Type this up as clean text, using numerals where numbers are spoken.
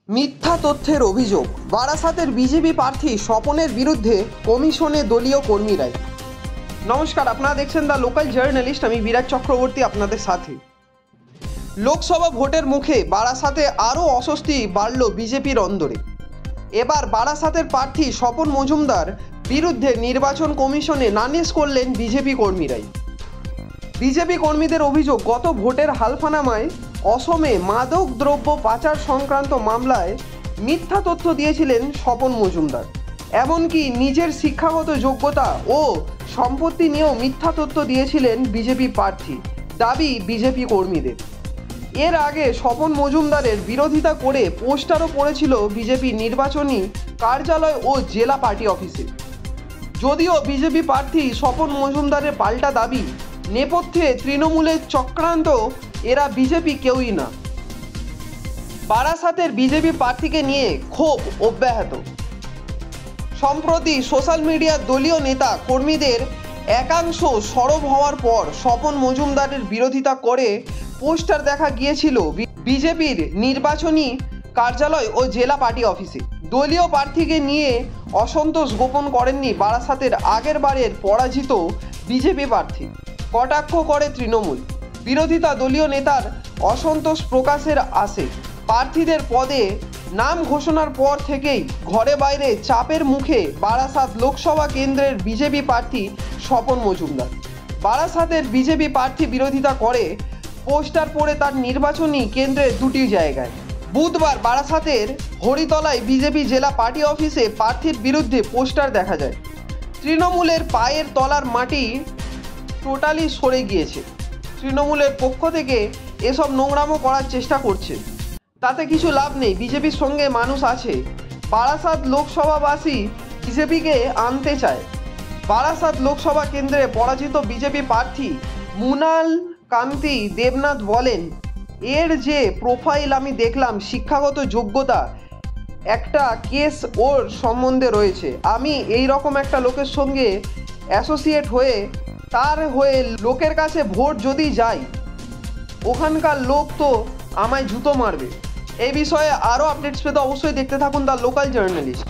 মিথ্যা তথ্যের অভিযোগ, বারাসাতের বিজেপি প্রার্থী স্বপনের বিরুদ্ধে কমিশনে দলীয় কর্মীরাই। নমস্কার, আপনারা দেখছেন দ্য লোকাল জার্নালিস্ট। আমি বিরাট চক্রবর্তী আপনাদের সাথে। লোকসভা ভোটের মুখে বারাসাতে আরও অস্বস্তি বাড়ল বিজেপির অন্দরে। এবার বারাসাতের প্রার্থী স্বপন মজুমদার বিরুদ্ধে নির্বাচন কমিশনে নালিশ করলেন বিজেপি কর্মীরাই। বিজেপি কর্মীদের অভিযোগ, গত ভোটের হালফানামায় অসমে মাদক দ্রব্য পাচার সংক্রান্ত মামলায় মিথ্যা তথ্য দিয়েছিলেন স্বপন মজুমদার। এমনকি নিজের শিক্ষাগত যোগ্যতা ও সম্পত্তি নিয়েও মিথ্যা তথ্য দিয়েছিলেন বিজেপি প্রার্থী, দাবি বিজেপি কর্মীদের। এর আগে স্বপন মজুমদারের বিরোধিতা করে পোস্টারও পড়েছিল বিজেপি নির্বাচনী কার্যালয় ও জেলা পার্টি অফিসে। যদিও বিজেপি প্রার্থী স্বপন মজুমদারের পাল্টা দাবি, নেপথ্যে তৃণমূলের চক্রান্ত, এরা বিজেপি কেউই না। বারাসাতের বিজেপি প্রার্থীকে নিয়ে ক্ষোভ অব্যাহত। সম্প্রতি সোশ্যাল মিডিয়ার দলীয় নেতা কর্মীদের একাংশ সরব হওয়ার পর স্বপন মজুমদারের বিরোধিতা করে পোস্টার দেখা গিয়েছিল বিজেপির নির্বাচনী কার্যালয় ও জেলা পার্টি অফিসে। দলীয় প্রার্থীকে নিয়ে অসন্তোষ গোপন করেননি বারাসাতের আগের বারের পরাজিত বিজেপি প্রার্থী। কটাক্ষ করে তৃণমূল বিরোধিতা দলীয় নেতার অসন্তোষ প্রকাশের আসে। প্রার্থীদের পদে নাম ঘোষণার পর থেকেই ঘরে বাইরে চাপের মুখে বারাসাত লোকসভা কেন্দ্রের বিজেপি প্রার্থী স্বপন মজুমদার। বারাসাতের বিজেপি প্রার্থী বিরোধিতা করে পোস্টার পড়ে তার নির্বাচনী কেন্দ্রের দুটি জায়গায়। বুধবার বারাসাতের হরিতলায় বিজেপি জেলা পার্টি অফিসে প্রার্থীর বিরুদ্ধে পোস্টার দেখা যায়। তৃণমূলের পায়ের তলার মাটি টোটালি সরে গিয়েছে। তৃণমূলের পক্ষ থেকে এসব নোংরামো করার চেষ্টা করছে, তাতে কিছু লাভ নেই। বিজেপির সঙ্গে মানুষ আছে। বারাসাত লোকসভাবাসী বিজেপিকে আনতে চায়। বারাসাত লোকসভা কেন্দ্রে পরাজিত বিজেপি প্রার্থী মুনাল কান্তি দেবনাথ বলেন, এর যে প্রোফাইল আমি দেখলাম, শিক্ষাগত যোগ্যতা, একটা কেস ওর সম্বন্ধে রয়েছে। আমি এই রকম একটা লোকের সঙ্গে অ্যাসোসিয়েট হয়ে তার হয়ে লোকের কাছে ভোট যদি যাই, ওখানকার লোক তো আমায় জুতো মারবে। এই বিষয়ে আরও আপডেটস পেতে অবশ্যই দেখতে থাকুন দ্য লোকাল জার্নালিস্ট।